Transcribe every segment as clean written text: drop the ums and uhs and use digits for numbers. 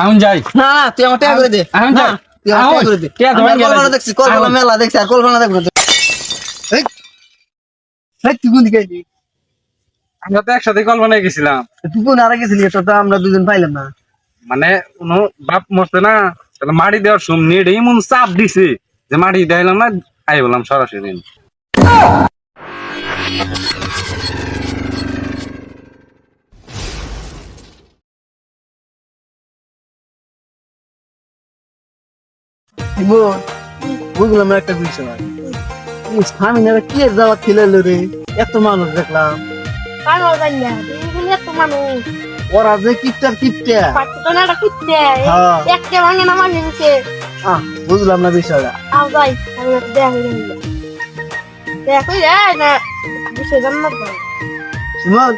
আমি যাই। না না তুই আমার টাকা করে দে। আমি যাই। তুই আমার টাকা করে দে। কল্পনা দেখছি, কল্পনা মেলা দেখছি আর কল্পনা দেখবো। তুই কোন দিকে গেলি? আমরা তো একসাথে কল্পনায় গেছিলাম। তুই কোন আরে গেছিলি? তো আমরা দুজন পাইলাম না। মানে কোনো বাপ মরছে না, তাহলে মাটি দেওয়ার সময় এমন চাপ দিছে যে মাটি দেখাইলাম না, আই বললাম সরাসরি। বুঝলাম না একটা বিষয়, স্বামীরা কি দাওয়াত খেলালো রে? এত মানুষ দেখলাম, ওরা যে কিপটার কিপটা। বুঝলাম না বিষয়টা। সুমন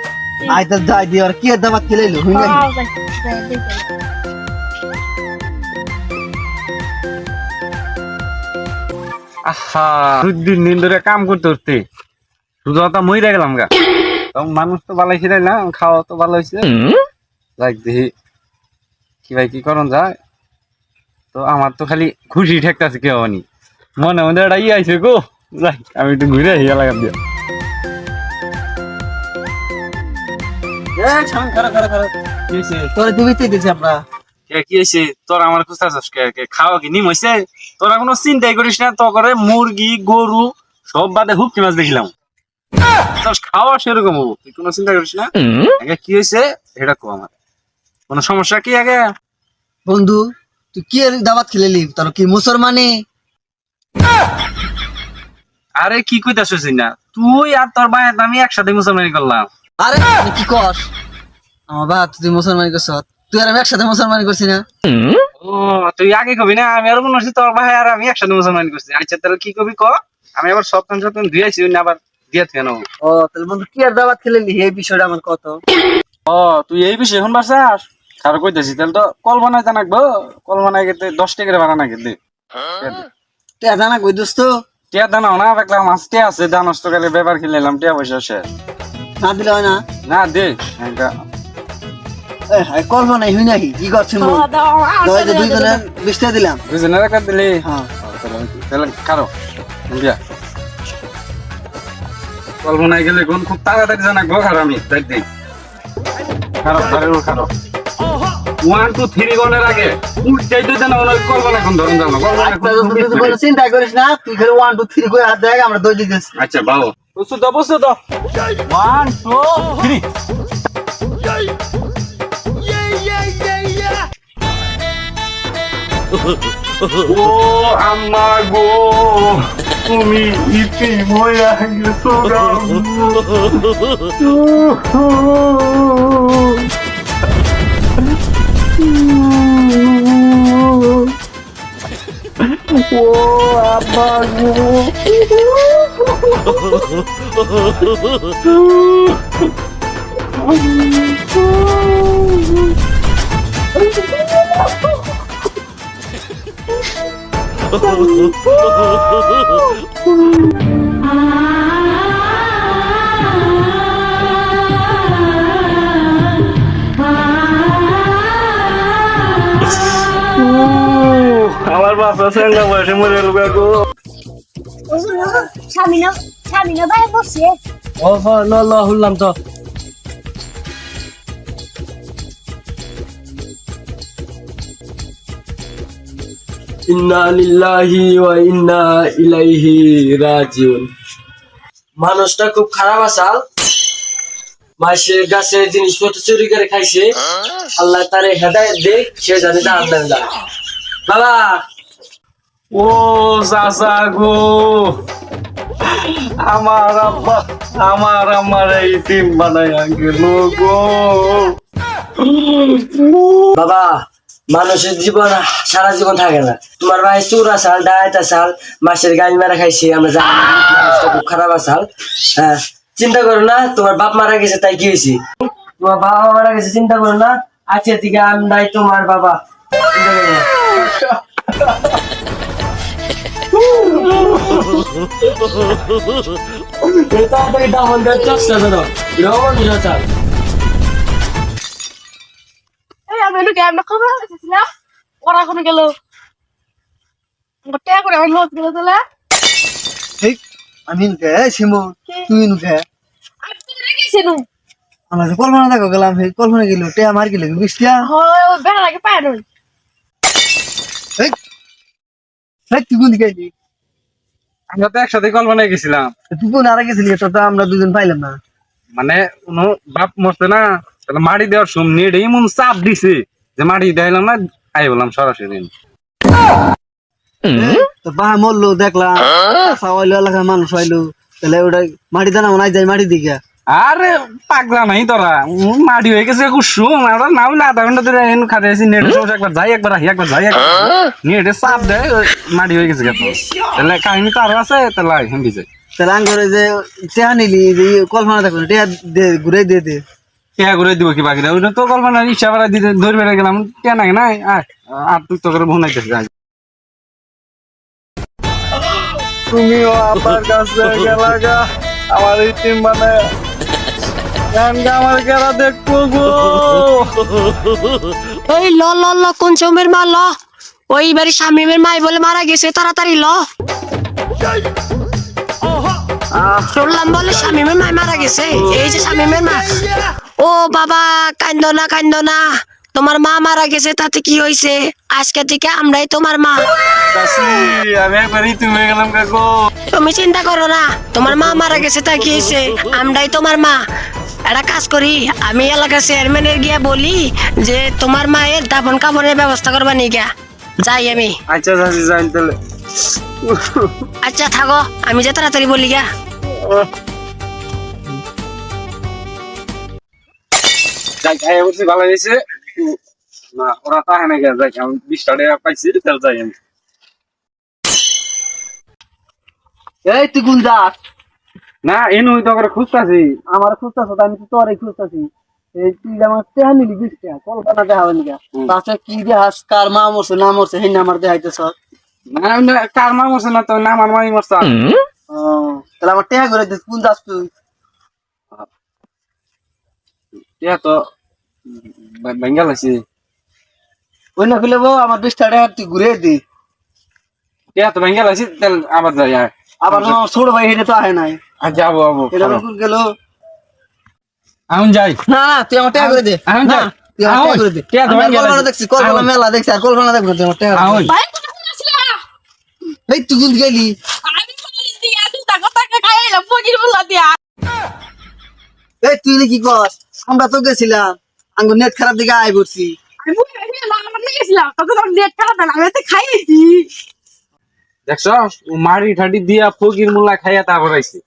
আয় তো যাই দিয়ে আর কি দাওয়াত খেলাইলো? আহা, 2 দিন ধরে কাম করতে করতে শুধু মরে গেলাম গা। মানুষ তো ভালো ছিল না, খাওয়া তো ভালো হয়েছে। যাই দেখি কি ভাই কি করন যায়। তো আমার তো খালি খুশি ঠেকতেছে কেউ নি, মনে মনে একটা ইয়ে আইছে গো। যাই আমি একটু ঘুরে আসি এলাকা দিয়ে। তোরা দিবিতে দিছি আমরা। কি হয়েছে তোর? আমার খুঁজতেছিস খাওয়া কি নিম হয়েছে? তোরা কোনো চিন্তাই করিস না, তো করে মুরগি গরু সব বাদে হুপকি মাছ দেখিলাম। খাওয়া সেরকম হবো, তুই কোনো চিন্তা করিস না। আগে কি হয়েছে এটা কো, আমার কোনো সমস্যা কি? আগে বন্ধু তুই কি দাওয়াত খেলালি? তোর কি মুসলমানি? আরে কি কইতাছিস না, তুই আর তোর ভাই আমি একসাথে মুসলমানি করলাম। আরে কি কস? আমার বাবা তুই মুসলমানি করছ, তুই আর আমি একসাথে মুসলমানি করছি না? ও তুই আগে কবি না, আমি আর মনে হচ্ছে তোর ভাই আর আমি একসাথে মুসলমানি করছি। আচ্ছা তাহলে কি কবি ক, আমি আবার সপ্তাহ ধুয়েছি আবার দিয়ে থুয়ে নেবো। ও তাহলে বন্ধু কি আর দাওয়াত খেলালি এই বিষয়টা আমার কত? ও তুই এই বিষয়ে এখন বাসাস খারাপ কইতেছি, তাহলে তো কল্পনায় জানাকবো। কল্পনায় গেতে 10 টাকা ভাড়া না গেতে তুই জানা কই দোস্ত? টিয়া দানাও না দেখলাম, আজকে আছে দান নষ্ট করে ব্যাপার খেলাম, টিয়া পয়সা শেষ। না দিলে হয় না? না দে কল্প নাই হই নাকি কি করছেন? দুইজনের 20 টাকা দিলাম। দুজনের একটা দিলি। হ্যাঁ তাহলে কারো দিয়া কল্পনায় গেলে কোন খুব তাড়াতাড়ি জানাকবো। খারাপ আমি দেখ দিই খারাপ খারাপ 1 2 3 গনের আগে উঠতেই তো জানা অনেক কল্পনা কোন ধরন জানো। চিন্তা করিস না, তুই খালি 1 2 3 করে হাত দেখ, আমরা দই দিতেছি। আচ্ছা বাবু বসু তো 1 2 3। ও আম্মা গো, তুমি ইতি ময়া গেছো ও আম্মা গো। আমার বাপা সঙ্গে বসে মরে গেল গো। স্বামীনা ভাই বসে ও ল ল হুললাম তো। ইন্না লিল্লাহি ওয়া ইন্না ইলাইহি রাজিউন। মানুষটা খুব খারাপ আসাল, মাসের গাছে জিনিসপত্র চুরি করে খাইছে। আল্লাহ তারে হেদায়েত দেখ, সে জানে জাহান্নামে যাবে। বাবা ও চাচা গো, আমার আব্বা আমার এই টিম বানাইয়া গেল গো। বাবা মানুষের জীবন সারা জীবন থাকে না। তোমার ভাই চুর আসাল, ডায়েট আসাল, মাসের গাইল মারা খাইছে, আমরা জানি মানুষটা খুব খারাপ আসাল। হ্যাঁ চিন্তা করো না, তোমার বাপ মারা গেছে তাই কি হয়েছে? তোমার বাবা মারা গেছে চিন্তা করো না, আজকের থেকে আমি নাই তোমার বাবা। তাড়াতাড়ি ডাবল দেওয়ার চেষ্টা করো। এই আমি ঢুকে আমরা খবর এসেছিলাম ওরা কোনো গেল গোটা করে আমার লোক গেল তাহলে এই আমি নুকে শিমু তুই নুকে আমি তো রেখেছি নু আমরা যে কল্পনা দেখো গেলাম সেই কল্পনা গেল টে আমার গেল বিশটা হয় ওই বেড়া লাগে পায় নই এই এই তুই কোন দিকে গেলি আমরা তো একসাথে কল্পনায় গেছিলাম, তুই কোন আরে গেছিলি তো আমরা দুজন পাইলাম না মানে কোনো বাপ মরছে না, তাহলে মাটি দেওয়ার সময় এমন চাপ দিছে যে মাটি দেখাইলাম না, আই বললাম সরাসরি। তো বা মরলো দেখলাম সাওয়াইলো এলাকার মানুষ হইলো তাহলে ওটা মাটি দানা নাই যায় মাটি দিকে আরে পাগলা নাই তোরা, মাটি হয়ে গেছে কুসুম, আমরা না হলে আধা ঘন্টা ধরে এনে খাতে আছি, নেটে সমস্যা একবার যাই একবার আহি একবার যাই একবার নেটে চাপ দেয়, মাটি হয়ে গেছে কেন, তাহলে কাহিনী তো আরো আছে, তাহলে হেঁটে যায়। তাহলে আঙ্গরে যে টেহা নিলি যে কল্পনা দেখো টেহা দে ঘুরে দিয়ে দে টিয়া করে দিব কি বাকিটা, ওইটা তো কল্পনা রিক্সা ভাড়া দিতে ধরে বেড়ে গেলাম, টিয়া নাই নাই আর তুই তো করে ভুনাইতেছে। তুমিও আপার কাছে গেলা গা আমার এই টিম মানে আমার গেলা দেখবো গো এই ল ল ল কোন চমের মা ল ওই বাড়ি শামিমের মাই বলে মারা গেছে তাড়াতাড়ি ল শুনলাম বলে শামিমের মাই মারা গেছে এই যে শামিমের মা ও বাবা কান্দো না তোমার মা মারা গেছে তাতে কি হয়েছে আজকে থেকে আমরাই তোমার মা আমি একবারই তুমি হয়ে গেলাম কাকু। তুমি চিন্তা করো না তোমার মা মারা গেছে তা কি হয়েছে আমরাই তোমার মা একটা কাজ করি আমি এলাকার চেয়ারম্যানের গিয়া বলি যে তোমার মায়ের দাফন কাফনের ব্যবস্থা করবা নি গা যাই আমি আচ্ছা চাচি যাই তাহলে। আচ্ছা থাকো আমি যে তাড়াতাড়ি বলি গা যাই খাই বলছি ভালো হয়েছে না, ওরা তাহে না গিয়া যাই আমি 20 টাকা পাইছি, তাহলে যাই আমি। এই তুই কোন যাস না এনু তো করে খুঁজতাছি। আমার খুঁজতেছ আমি তো তোরই খুঁজতেছি এই তুই আমার টেহা নিলি বিশটা কল্পনা দেখা হয়নি গা তাতে কি দেখাস কার মা মরছে না মরছে সেই আমার দেখাইতেছ না কার মা মরছে না তো, না আমার মাই মরছে। তাহলে আমার টেহা করে দিস কোন যাস তুই টিয়া তো বেঙ্গাল আছে, ওই না খুলে আমার 20 টাকা তুই ঘুরে দি টিয়া তো বেঙ্গাল আছে, তাহলে আবার যাই। আবার আমার ছোট ভাই হেঁটে তো আহে নাই আর যাবো যাবো এটা কোন গেল আমি যাই। না তুই আমার টেহা করে দে আমি যাই। তুই আমার টেহা করে দে টিয়া তো আমি আর বেঙ্গাল কল্পনা আছে। দেখছি কল্পনা মেলা দেখছি আর কল্পনা দেখবো তুই আমার টেহা করে দে। ভাই কোথায় আসলে এই তুই কোন গেলি আমি পুলিশ দিয়া তুই টাকা টাকা খাইলাম ফকির বলা দিয়া এই তুই কি কর আমরা তো গেছিলাম আঙ্গুর নেট খারাপ দিকে আয় পড়ছি আমি বুঝে না আমার গেছিলাম তখন তো নেট খারাপ না আমি তো খাইছি দেখছো ও মারি ঠাটি দিয়া ফকির মুল্লা খাইয়া তারপর আইছে,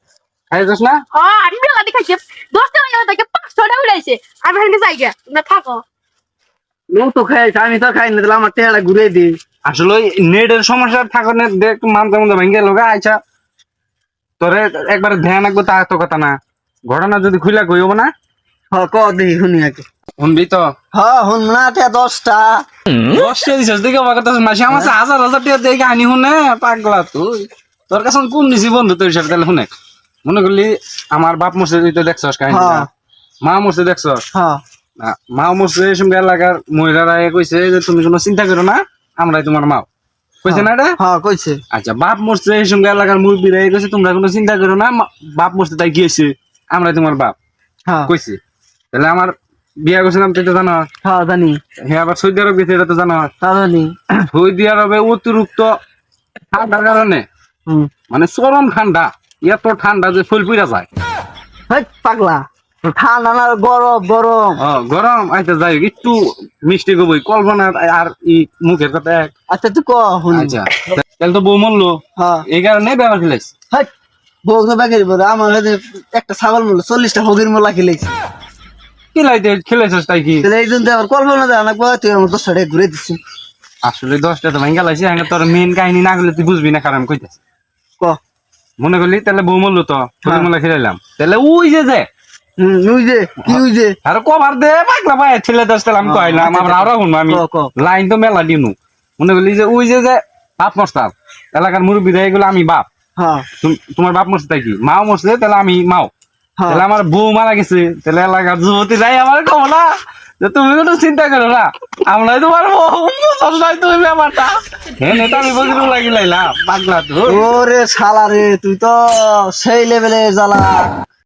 খাইছস না? হ্যাঁ আমি মেলা দেখাইছি 10 টাকা থেকে 500 টাকা উড়াইছে আমি হেঁটে যাই গে না থাকো ও তো খাইছে আমি তো খাই না তাহলে আমার টেহাটা ঘুরে দি আসলে ওই নেটের সমস্যা থাকলে দেখ মানতে মধ্যে ভেঙে গেল গা। আচ্ছা তোরে একবার ধ্যান রাখবো তা তো কথা না, ঘটনা যদি খুলে কইব না হ্যাঁ ক দেখি শুনি আগে শুনবি তো। হ্যাঁ শুন না টেহা 10টা 10 টাকা দিছিস দেখে আমার কথা মাসে আমার হাজার হাজার টাকা দিয়ে কাহিনী শুনে পাগলা তুই। তোর কাছে কোন নিছি বন্ধু তোর হিসাবে, তাহলে শুনে মনে করলি আমার বাপ মরছে তুই তো দেখছস কাহিনী, হ্যাঁ। মা মরছে দেখছস হ্যাঁ না, মা মরছে এই সঙ্গে এলাকার মহিলারা কইছে যে তুমি কোনো চিন্তা করো না আমরাই তোমার মা, কইছে না এটা? হ্যাঁ কইছে আচ্ছা বাপ মরছে এই সঙ্গে এলাকার মুরব্বীরা কইছে তোমরা কোনো চিন্তা করো না, বাপ মরছে তাই গিয়েছে আমরাই তোমার বাপ হ্যাঁ কইছে। তাহলে আমার বিয়া করছিলাম তুই তো জানো, হ্যাঁ জানি হ্যাঁ আবার সৌদি আরব গেছে এটা তো জানো। তা জানি সৌদি আরবে অতিরিক্ত ঠান্ডার কারণে হুম মানে চরম ঠান্ডা, এত ঠান্ডা যে ফুল পুরা যায়। হেই পাগলা ঠান্ডা না গরম গরম গরম আচ্ছা যাই হোক, একটু মিষ্টি কবই কল্পনা আর ই মুখের কথা এক। আচ্ছা তুই ক শুনি আচ্ছা তাহলে তো বউ মরলো, হ্যাঁ এই কারণে ব্যবহার ফেলাইছে। হেই বউ তো বেকারি বলে আমার হাতে একটা ছাগল মূল্য 40টা হগির মোলা খেলেছি খেলাইতে খেলাইছিস তাই কি? তাহলে এই জন্য আমার কল্পনা দেওয়া লাগবো তুই আমার 10টা টাকা ঘুরে দিচ্ছি আসলে 10টা তো ভেঙে গেলাইছি, তোর মেন কাহিনী না করলে তুই বুঝবি না, কারণ কইতাছি ক মনে করলি তাহলে বউ মরলো তো মেলা খেলাইলাম, তাহলে ওই যে ওই যে কি ওই যে আর কভার দে পাগলা ভাই ছেলে 10 তাহলে আমি কইলাম আমরা আরো শুনবো আমি ক, ক। লাইন তো মেলা দিনু। মনে করলি যে ওই যে বাপ মরতাম এলাকার মুরব্বীরা এগুলো আমি বাপ, হ্যাঁ তোমার বাপ মরছে তাই কি, মাও মরছে তাহলে আমি মাও, হ্যাঁ তাহলে আমার বউ মারা গেছে তাহলে এলাকার যুবতী যাই আমার কমলা তো তুমি কোনো চিন্তা করো না, আমরা তোমার নাই তুমি ব্যাপারটা হ্যাঁ নেতা আমি বলতে লাগিলাইলাম পাগলা তো ওরে শালা রে তুই তো সেই লেভেলের জ্বালা